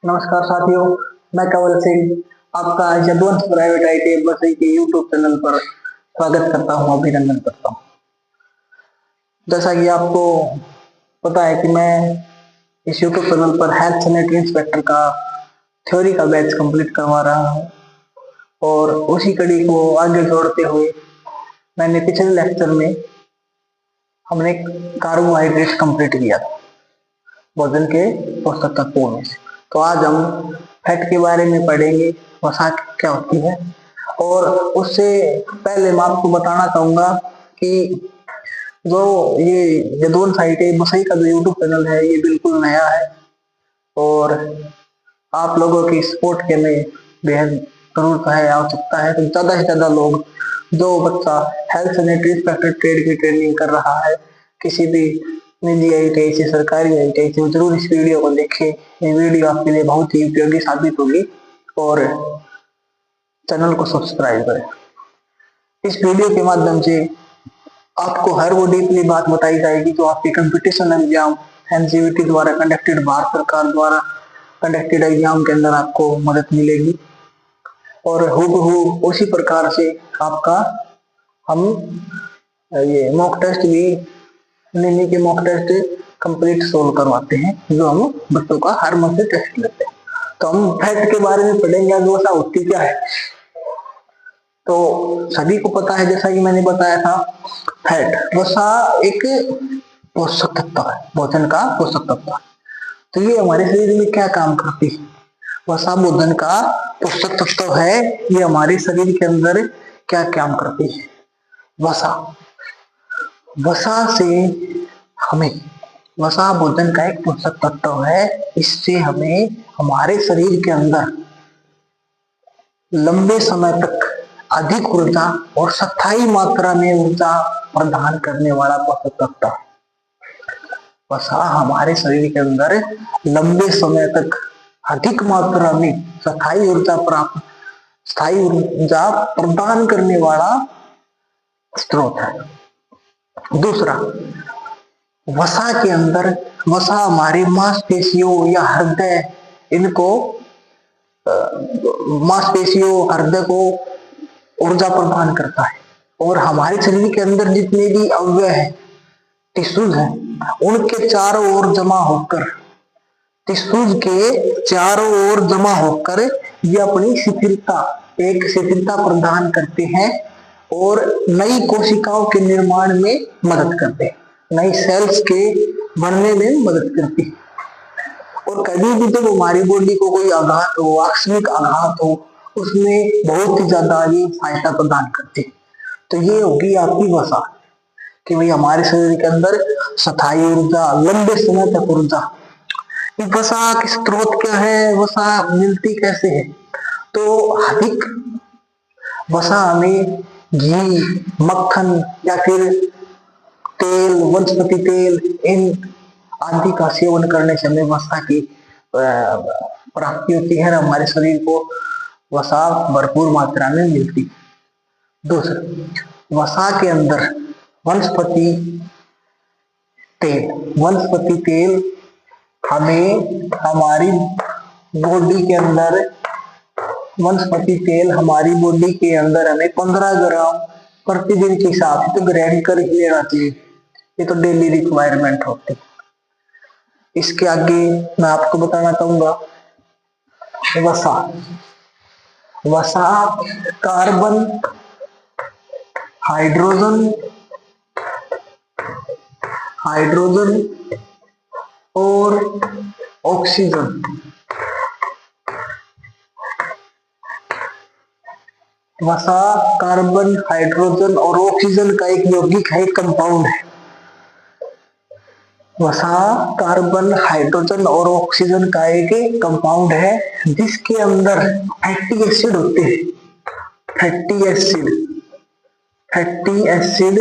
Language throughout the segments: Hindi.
नमस्कार साथियों, मैं कंवल सिंह आपका यदुवंश प्राइवेट आईटी बसई के यूट्यूब चैनल पर स्वागत करता हूं, अभिनंदन करता हूं। जैसा कि आपको पता है कि मैं इस यूट्यूब चैनल पर हेल्थ सैनिटरी इंस्पेक्टर का थ्योरी का बैच कंप्लीट करवा रहा हूं और उसी कड़ी को आगे जोड़ते हुए मैंने पिछले लेक्चर में हमने कार्बोहाइड्रेट कंप्लीट किया था भोजन के पोषक तत्वों में से। तो आज हम फैट के बारे में पढ़ेंगे, वसा क्या होती है। और उससे पहले मैं आपको बताना चाहूंगा कि जो ये यदुवंश आईटी बसई का जो यूट्यूब चैनल है ये बिल्कुल नया है और आप लोगों की सपोर्ट के लिए बेहद जरूरत है, आवश्यकता है। तो ज्यादा से ज्यादा लोग, जो बच्चा हेल्थ सैनिटरी इंस्पेक्टर ट्रेड की ट्रेनिंग कर रहा है किसी भी निजी आईटीआई से, सरकारी आईटीआई से, जरूर इस वीडियो को देखें। ये वीडियो आपके लिए बहुत ही उपयोगी साबित होगी और चैनल को सब्सक्राइब करें। इस वीडियो के माध्यम से आपको हर वो डीपली बात बताई जाएगी जो आपके कंपटीशन एग्जाम एनसीईआरटी द्वारा कंडक्टेड, भारत सरकार द्वारा कंडक्टेड एग्जाम के अंदर आपको मदद मिलेगी। और हूबहू उसी प्रकार से आपका हम ये मॉक टेस्ट भी निनी के मॉक टेस्ट कंप्लीट सोल्व करवाते हैं, जो हम बच्चों का हर मंथ से टेस्ट लेते हैं। तो हम फैट के बारे में पढ़ेंगे, आज वसा होती क्या है। तो सभी को पता है, जैसा कि मैंने बताया था, फैट वसा एक पोषक तत्व है, भोजन का पोषक तत्व है। तो ये हमारे शरीर में क्या काम करती है? वसा भोजन का पोषक तत्व है, ये हमारे शरीर के अंदर क्या काम करती है? वसा से हमें, वसा भोजन का एक पोषक तत्व है, इससे हमें हमारे शरीर के अंदर लंबे समय तक अधिक ऊर्जा और स्थायी मात्रा में ऊर्जा प्रदान करने वाला पोषक तत्व है। वसा हमारे शरीर के अंदर लंबे समय तक अधिक मात्रा में स्थायी ऊर्जा प्रदान करने वाला स्रोत है। दूसरा, वसा के अंदर, वसा हमारे मांसपेशियों या हृदय, इनको मांसपेशियों हृदय को ऊर्जा प्रदान करता है। और हमारे शरीर के अंदर जितने भी अवयव है, टिश्यूज है, उनके चारों ओर जमा होकर, टिश्यूज के चारों ओर जमा होकर ये अपनी शिथिलता, एक शिथिलता प्रदान करते हैं और नई कोशिकाओं के निर्माण में मदद करते हैं, नई सेल्स के बनने में मदद करती है। और कभी भी जब हमारी बॉडी को कोई आघात हो, आकस्मिक आघात हो, उसमें बहुत ही ज्यादा ये सहायता प्रदान करती है। तो ये होगी आपकी वसा, कि भाई हमारे शरीर के अंदर स्थायी ऊर्जा, लंबे समय तक ऊर्जा। वसा के स्रोत क्या है, वसा मिलती कैसे है? तो अधिक वसा हमें घी, मक्खन या फिर तेल, वनस्पति तेल, इन आदि का सेवन करने से हमें वसा की प्राप्ति होती है, हमारे शरीर को वसा भरपूर मात्रा में मिलती है। दूसरा, वसा के अंदर वनस्पति तेल हमें हमारी बॉडी के अंदर, वनस्पति तेल हमारी बॉडी के अंदर हमें 15 ग्राम प्रतिदिन के हिसाब से तो ग्रहण कर ही लेना चाहिए। ये तो डेली रिक्वायरमेंट होती है। इसके आगे मैं आपको बताना चाहूंगा, वसा कार्बन, हाइड्रोजन और ऑक्सीजन, वसा कार्बन, हाइड्रोजन और ऑक्सीजन का एक यौगिक है, कंपाउंड है। वसा कार्बन, हाइड्रोजन और ऑक्सीजन का एक कंपाउंड है, जिसके अंदर फैटी एसिड होते हैं। फैटी एसिड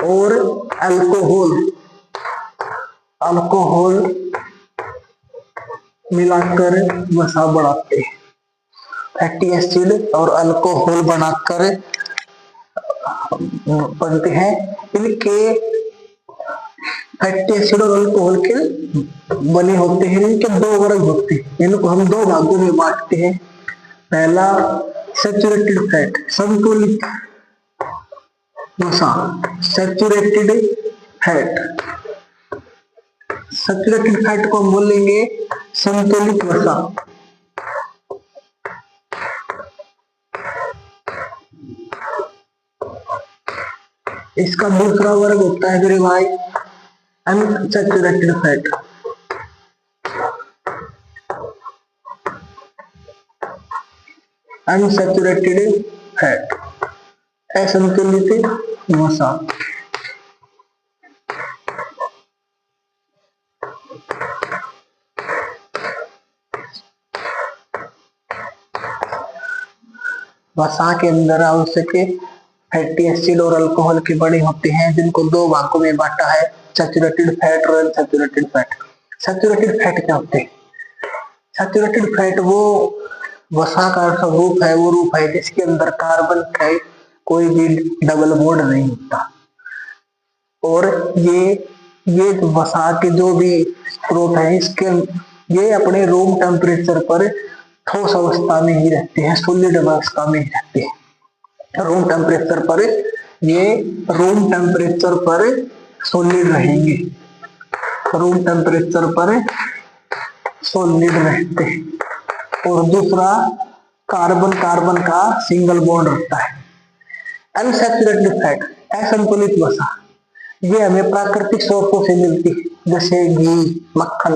और अल्कोहल मिलाकर वसा बनाते हैं। फैटी एसिड और अल्कोहल बनाकर बनते हैं। इनके फैटी एसिड और अल्कोहल के बने होते हैं, इनके दो वर्ग होते हैं, इनको हम दो भागों में बांटते हैं। पहला सैचुरेटेड फैट, संतुलित वसा, सैचुरेटेड फैट। सैचुरेटेड फैट को हम बोलेंगे संतुलित वसा। इसका दूसरा वर्ग होता है मेरे भाई अनसैचुरेटेड फैट। अनसैचुरेटेड फैट, असंतुलित वसा। वसा के अंदर आवश्यक फैटी एसिड और अल्कोहल के बड़े होते हैं, जिनको दो भागों में बांटा है, सैचुरेटेड फैट और अनसैचुरेटेड फैट। सैचुरेटेड फैट क्या होते हैं? सैचुरेटेड फैट वो वसा का रूप है, वो रूप है जिसके अंदर कार्बन का कोई भी डबल बॉन्ड नहीं होता, और ये वसा के जो भी स्रोत है इसके ये अपने रूम टेम्परेचर पर ठोस अवस्था में ही रहते हैं, सॉलिड अवस्था में ही रहते हैं। रूम टेम्परेचर पर ये रूम टेम्परेचर पर सॉलिड रहेंगे, रूम टेम्परेचर पर सॉलिड रहते हैं। और दूसरा कार्बन कार्बन का सिंगल बॉन्ड होता है। अनसैचुरेटेड फैट, असंतुलित वसा, ये हमें प्राकृतिक स्रोतों से मिलती है, जैसे घी, मक्खन।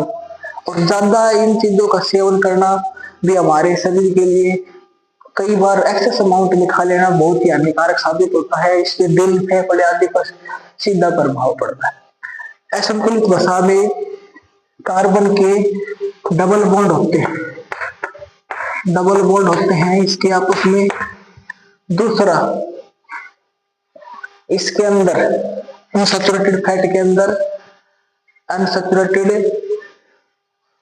और ज्यादा इन चीजों का सेवन करना भी हमारे शरीर के लिए कई बार एक्सेस अमाउंट में खा लेना बहुत ही हानिकारक साबित होता है। इससे दिल, फेफड़े आदि पर सीधा प्रभाव पड़ता है। असंतुलित वसा में कार्बन के डबल बॉन्ड होते हैं, डबल बॉन्ड होते हैं इसके आपस में। दूसरा, इसके अंदर अनसैचुरेटेड फैट के अंदर अनसैचुरेटेड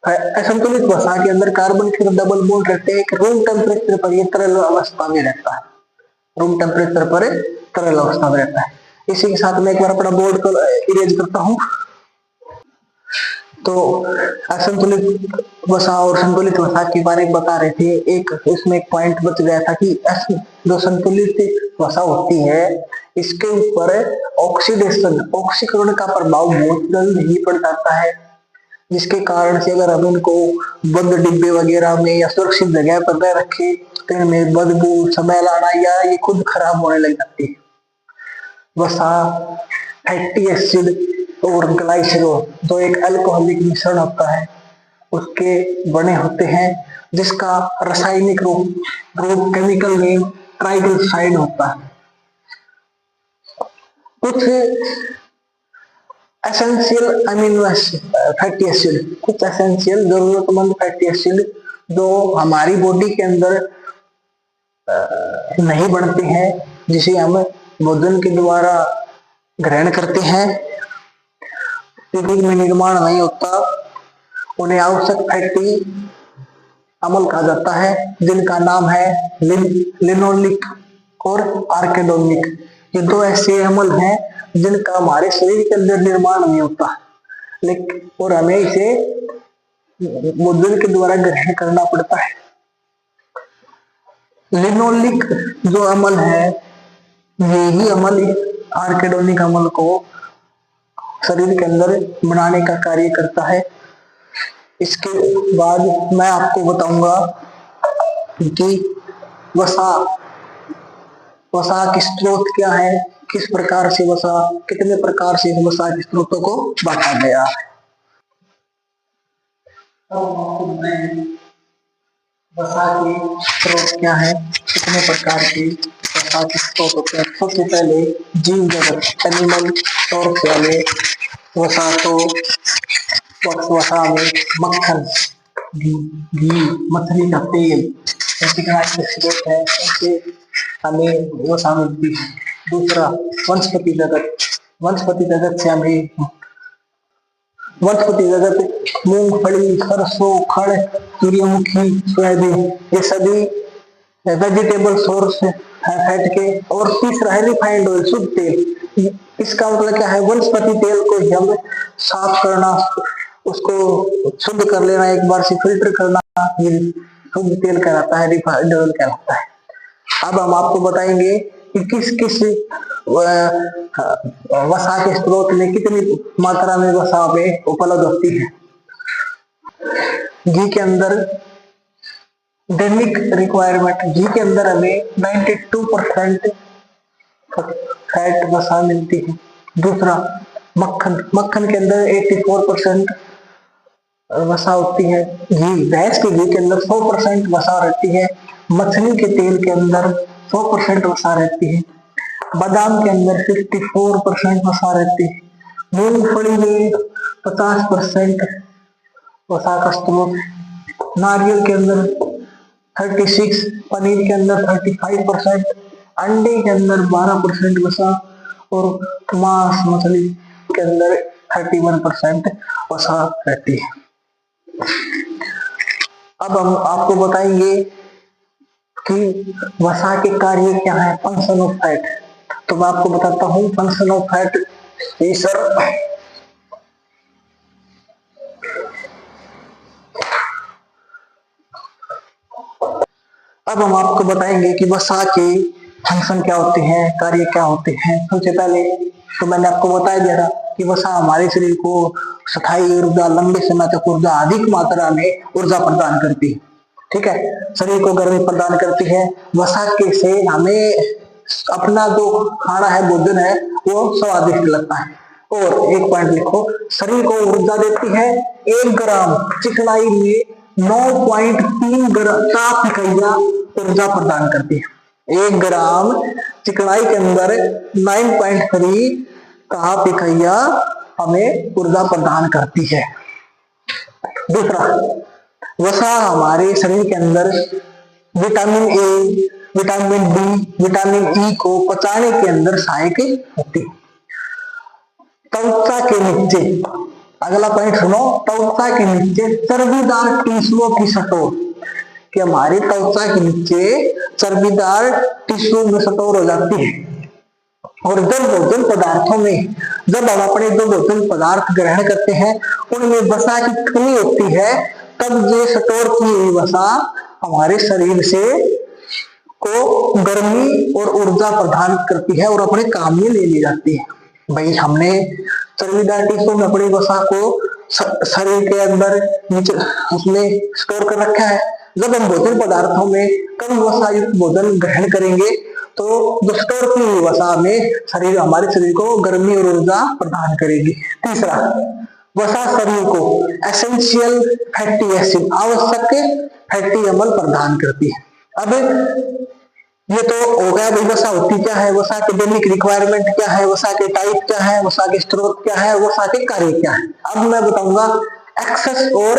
असंतुलित वसा के अंदर कार्बन के डबल बॉन्ड रहते हैं। रूम टेम्परेचर पर ये तरल अवस्था में रहता है, रूम टेम्परेचर पर तरल अवस्था में रहता है। इसी के साथ में एक बार अपना बोर्ड को इरेज करता हूं। तो असंतुलित वसा और संतुलित वसा के बारे में बता रहे थे। एक इसमें एक पॉइंट बच गया था कि जो संतुलित वसा होती है इसके ऊपर ऑक्सीडेशन, ऑक्सीकरण का प्रभाव बहुत जल्द ही पड़ जाता है, जिसके कारण से अगर हम इनको बंद डिब्बे वगैरह में या सुरक्षित जगह पर न रखें तो इनमें बदबू, स्मेल आना या ये खुद खराब होने लग जाती है। वसा, फैटी एसिड और ग्लाइसरॉल जो एक अल्कोहलिक मिश्रण होता है उसके बने होते हैं, जिसका रासायनिक रूप केमिकल नेम ट्राइग्लिसराइड होता है। कुछ एसेंशियल अमीनो फैटी एसिड, कुछ एसेंशियल जरूरतमंद फैटी एसिड जो हमारी बॉडी के अंदर नहीं बनते हैं, जिसे हम भोजन के द्वारा ग्रहण करते हैं, शरीर में निर्माण नहीं होता, उन्हें आवश्यक फैटी अम्ल कहा जाता है, जिनका नाम है लिनोलिक और आर्केडोनिक। ये दो ऐसे अम्ल हैं जिनका हमारे शरीर के अंदर निर्माण नहीं होता, लेकिन और हमें इसे भोजन के द्वारा ग्रहण करना पड़ता है। लिनोलिक जो अम्ल है यही अम्ल आर्केडोनिक अम्ल को शरीर के अंदर बनाने का कार्य करता है। इसके बाद मैं आपको बताऊंगा कि वसा के स्रोत क्या है, किस प्रकार से वसा, कितने प्रकार से वसा के स्रोतों को बांटा गया है। वसा के स्रोत क्या है, कितने प्रकार के वसा के स्रोत होते हैं। सबसे पहले जीव जगत, एनिमल सोर्स वाले वसा तो वसा में मक्खन, घी, मछली का तेल ऐसे स्रोत है, ऐसे हमें वसा मिलती है। दूसरा वनस्पति जगत, वनस्पति जगत से हमें वनस्पति जगत मूंगफली, सरसों, खड़, सूर्यमुखी, सोयाबीन ये सभी वेजिटेबल सोर्स है फैट के। और तीसरा है रिफाइंड ऑयल, शुद्ध तेल। इसका मतलब क्या है, वनस्पति तेल को हम साफ करना उसको शुद्ध कर लेना, एक बार से फिल्टर करना, ये शुद्ध तेल कहलाता है, रिफाइंड ऑयल कहलाता है। अब हम आपको बताएंगे कि किस किस वसा के स्रोत में कितनी मात्रा में वसा में उपलब्ध होती है। घी के अंदर दैनिक रिक्वायरमेंट, घी के अंदर हमें 92% फैट वसा मिलती है। दूसरा मक्खन, मक्खन के अंदर 84% वसा होती है। घी, भैंस के घी के अंदर 100% वसा रहती है। मछली के तेल के अंदर 100% वसा रहती है। बादाम के अंदर 54% वसा रहती है। मूंगफली में 50% वसा का स्रोत है। नारियल के अंदर 36, पनीर के अंदर 35%, अंडे के अंदर 12% वसा और मांस मछली के अंदर 31% वसा रहती है। अब हम आपको बताएंगे कि वसा के कार्य क्या है, फंक्शन ऑफ फैट। तो मैं आपको बताता हूं फंक्शन ऑफ फैट। सर अब हम आपको बताएंगे कि वसा के फंक्शन क्या होते हैं, कार्य क्या होते हैं। सबसे पहले तो मैंने आपको बता दिया था कि वसा हमारे शरीर को स्थायी ऊर्जा, लंबे समय तक ऊर्जा, अधिक मात्रा में ऊर्जा प्रदान करती है। ठीक है, शरीर को गर्मी प्रदान करती है। वसा के से हमें अपना जो खाना है, भोजन है, वो स्वादिष्ट लगता है। और एक पॉइंट लिखो, शरीर को ऊर्जा देती है। 1 ग्राम चिकनाई में 9.3 ताप इकाइयां ऊर्जा प्रदान करती है। 1 ग्राम चिकनाई के अंदर 9.3 ताप इकाइयां हमें ऊर्जा प्रदान करती है। दूसरा, वसा हमारे शरीर के अंदर vitamin A, vitamin D, vitamin E को पचाने के अंदर सहायक होती है। त्वचा के नीचे, अगला पॉइंट सुनो, त्वचा के नीचे चर्बीदार टिश्यूओं की सटोर, कि हमारी त्वचा के नीचे चर्बीदार टिश्यू में सटोर हो जाती है। और जब भोजन पदार्थों में, जब हम अपने जो भोजन पदार्थ ग्रहण करते हैं उनमें वसा की कमी होती है, तब ये स्टोर की हुई वसा हमारे शरीर से को गर्मी और ऊर्जा प्रदान करती है और अपने काम में ले ली जाती है। भाई हमने चर्बीदार टिश्यू में अपनी वसा को शरीर के अंदर नीचे उसमें स्टोर कर रखा है। जब हम भोजन पदार्थों में कम वसा युक्त भोजन ग्रहण करेंगे तो जो स्टोर की हुई वसा में शरीर, हमारे शरीर को गर्मी और ऊर्जा प्रदान करेगी। तीसरा, वसा शरीर को एसेंशियल फैटी एसिड, आवश्यक फैटी अम्ल प्रदान करती है। अब ये तो हो गया भाई वसा होती क्या है, वसा के दैनिक रिक्वायरमेंट क्या है, वसा के टाइप क्या है, वसा के स्रोत क्या है, वसा के कार्य क्या है। अब मैं बताऊंगा एक्सेस और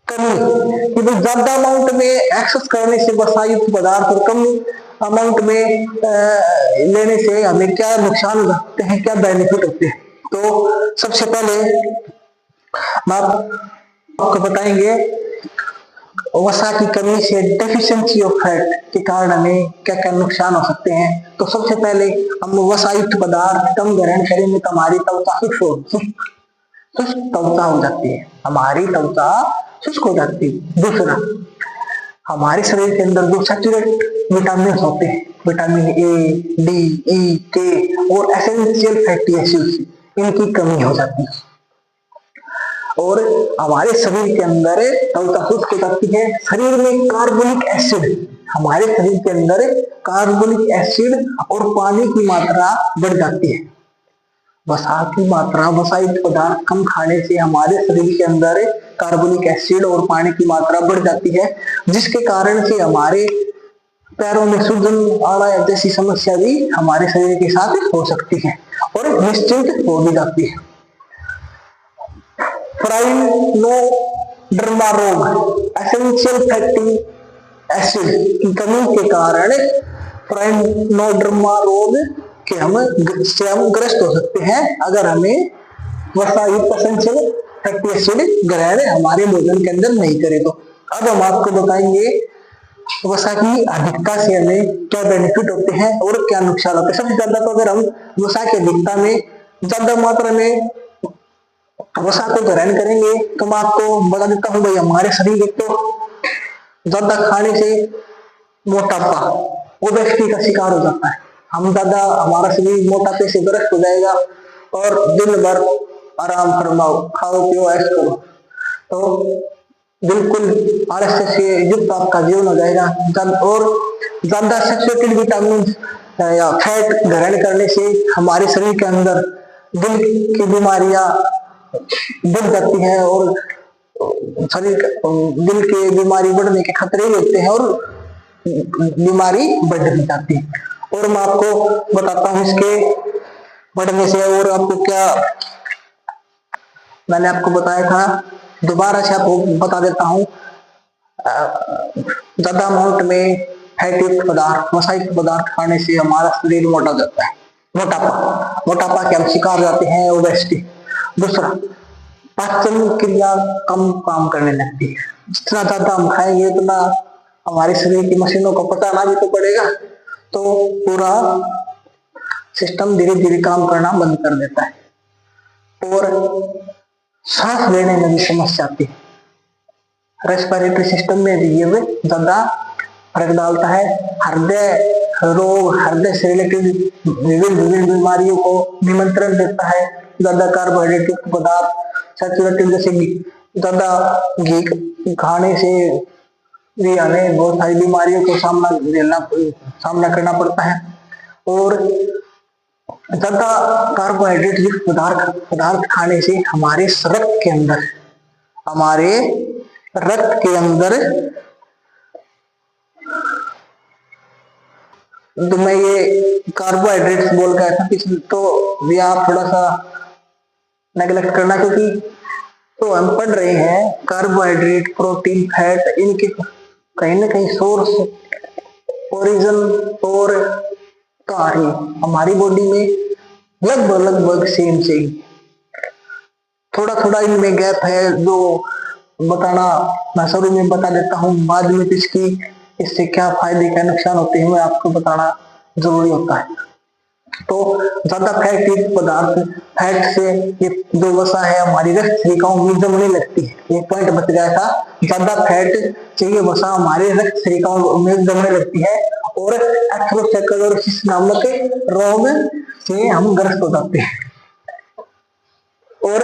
कमी, कि भाई ज्यादा अमाउंट में एक्सेस करने से वसा युक्त पदार्थ और कम अमाउंट में लेने से हमें क्या नुकसान हो सकते हैं, क्या बेनिफिट होते हैं। तो सबसे पहले हम आपको बताएंगे वसा की कमी से, डेफिशिएंसी ऑफ फैट के कारण हमें क्या क्या नुकसान हो सकते हैं। तो सबसे पहले हम वसा युक्त पदार्थ कम ग्रहण करेंगे तो हमारी त्वचा शुष्क त्वचा हो जाती है, हमारी त्वचा शुष्क हो जाती है। दूसरा, हमारे शरीर के अंदर जो सैचुरेट विटामिन होते हैं, विटामिन ए, डी, ई, के और एसेंशियल फैटी एसिड्स, इनकी कमी हो जाती है। और हमारे शरीर के अंदर त्वचा शुष्क हो जाती है। शरीर में कार्बोनिक एसिड, हमारे शरीर के अंदर कार्बोनिक एसिड और पानी की मात्रा बढ़ जाती है। वसा की मात्रा, वसायुक्त पदार्थ कम खाने से हमारे शरीर के अंदर कार्बोनिक एसिड और पानी की मात्रा बढ़ जाती है, जिसके कारण से हमारे पैरों में सूजन आना जैसी समस्या भी हमारे शरीर के साथ हो सकती है और निश्चिंत हो भी जाती है। प्राइनोडर्मा रोग, एसेंशियल फैटी एसिड की कमी के कारण प्राइनोडर्मा रोग के हम ग्रस्त हो सकते हैं अगर हमें वसा युक्त एसेंशियल फैटी एसिड ग्रहण हमारे भोजन के अंदर नहीं करें तो। अब हम आपको बताएंगे वसा की अधिकता से हमें क्या बेनिफिट होते हैं और क्या नुकसान होते हैं। सबसे ज्यादा तो अगर हम वसा की अधिकता में ज्यादा मात्रा में वसा को ग्रहण करेंगे तो मैं आपको बता देता हूँ भाई, हमारे शरीर एक तो ज्यादा खाने से मोटापा, ओबेसिटी का शिकार हो जाता है। हम ज्यादा, हमारा शरीर मोटापे से ग्रस्त हो जाएगा और दिन भर आराम फरमाओ, खाओ पियो ऐश करो, तो बिल्कुल आलस्य से युक्त आपका जीवन हो जाएगा। और ज्यादा सैचुरेटेड विटामिन या फैट ग्रहण करने से हमारे शरीर के अंदर दिल की बीमारियां बढ़ जाती हैं और शरीर दिल की बीमारी बढ़ने के खतरे भी होते हैं और बीमारी बढ़ भी जाती है। और मैं आपको बताता हूँ इसके बढ़ने से और आपको क्या मैंने आपको बताया था, दोबारा से आपको बता देता हूँ। ज्यादा अमाउंट में फैट युक्त पदार्थ, वसायुक्त पदार्थ खाने से हमारा शरीर मोटा जाता है, मोटापा के हम शिकार हो जाते हैं, ओबेसिटी। दूसरा, पाचन क्रिया कम काम करने लगती है। जितना ज्यादा हम खाएंगे उतना हमारे शरीर की मशीनों को पचाना भी तो पड़ेगा, तो पूरा सिस्टम धीरे धीरे काम करना बंद कर देता है और सांस लेने में भी समस्या आती है। रेस्पिरेटरी सिस्टम में भी ये ज्यादा फर्क डालता है। हृदय रोग, हृदय से रिलेटेड विभिन्न बीमारियों को निमंत्रण देता है। ज्यादा कार्बोहाइड्रेट युक्त पदार्थ, सैचुरेटेड, जैसे ज्यादा घी खाने से भी हमें बहुत सारी बीमारियों को सामना करना पड़ता है। और ज्यादा कार्बोहाइड्रेट युक्त पदार्थ खाने से हमारे रक्त के अंदर तो मैं ये कार्बोहाइड्रेट्स बोल के ऐसा किसी तो भी आप थोड़ा सा नेगलेक्ट करना, क्योंकि तो हम पढ़ रहे हैं कार्बोहाइड्रेट, प्रोटीन, फैट, इनके कहीं ना कहीं सोर्स, ओरिजिन और कार्य हमारी बॉडी में लगभग सेम थोड़ा थोड़ा इनमें गैप है, जो बताना मैं शुरू में बता देता हूँ, बाद में इससे क्या फायदे क्या नुकसान होते हैं आपको बताना जरूरी होता है। तो ज्यादा फैट युक्त पदार्थ, फैट से ये जो वसा है हमारी रक्त श्रिकाओं में जमने लगती है। ये पॉइंट बच गया था, ज्यादा फैट से ये वसा हमारे रक्त श्रिकाओं में जमने लगती है और एथेरोस्क्लेरोसिस नामक रोग से हम ग्रस्त हो जाते हैं। और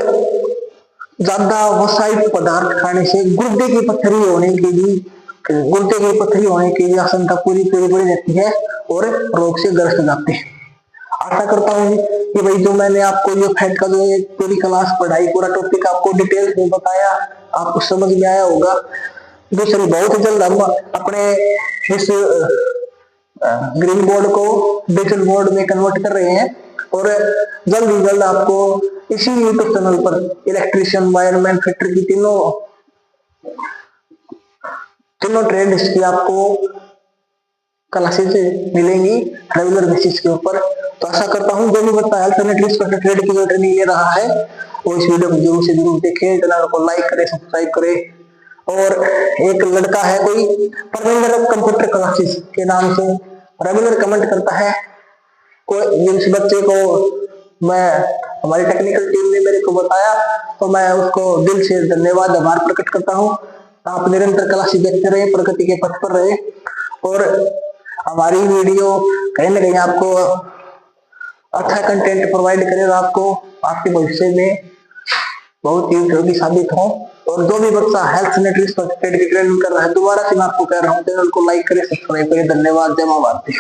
ज्यादा वसायुक्त पदार्थ खाने से गुर्दे की पथरी होने की आशंका पूरी बढ़ जाती है और रोग से ग्रस्त हो जाते हैं। आशा करता हूँ कि भाई जो मैंने आपको ये फैट का जो पूरी क्लास पढ़ाई, पूरा टॉपिक आपको डिटेल्स में बताया, आपको समझ में आया होगा। दूसरी, बहुत जल्द हम अपने इस ग्रीन बोर्ड को डिजिटल बोर्ड में कन्वर्ट कर रहे हैं और जल्द ही जल्द आपको इसी यूट्यूब चैनल पर इलेक्ट्रिशियन, वायरमैन, फिटर की तीनों ट्रेड्स की आपको क्लासेस मिलेंगी रेगुलर बेसिस के ऊपर। तो आशा करता हूँ जो भी बच्चा हेल्थ एंड न्यूट्रिशन ट्रेड की जो ट्रेनिंग ले रहा है वो इस वीडियो को जरूर से जरूर देखें, चैनल को लाइक करें, सब्सक्राइब करें। और एक लड़का है कोई परमिंदर कंप्यूटर क्लासेस के नाम से रेगुलर कमेंट करता है, कोई जिस बच्चे को मैं हमारी टेक्निकल टीम ने मेरे को बताया तो मैं उसको दिल से धन्यवाद आभार प्रकट करता हूँ। आप निरंतर क्लासेस देखते रहे, प्रगति के पथ पर रहे और हमारी वीडियो कहीं ना कहीं आपको अच्छा कंटेंट प्रोवाइड करेगा, आपको आपके भविष्य में बहुत ही उपयोगी साबित हो। और जो भी बच्चा हेल्थ न्यूट्रिशन की ट्रेनिंग कर रहा है, दोबारा से मैं आपको कह रहा हूँ चैनल को लाइक करें, सब्सक्राइब करें। धन्यवाद। जय मां भारती।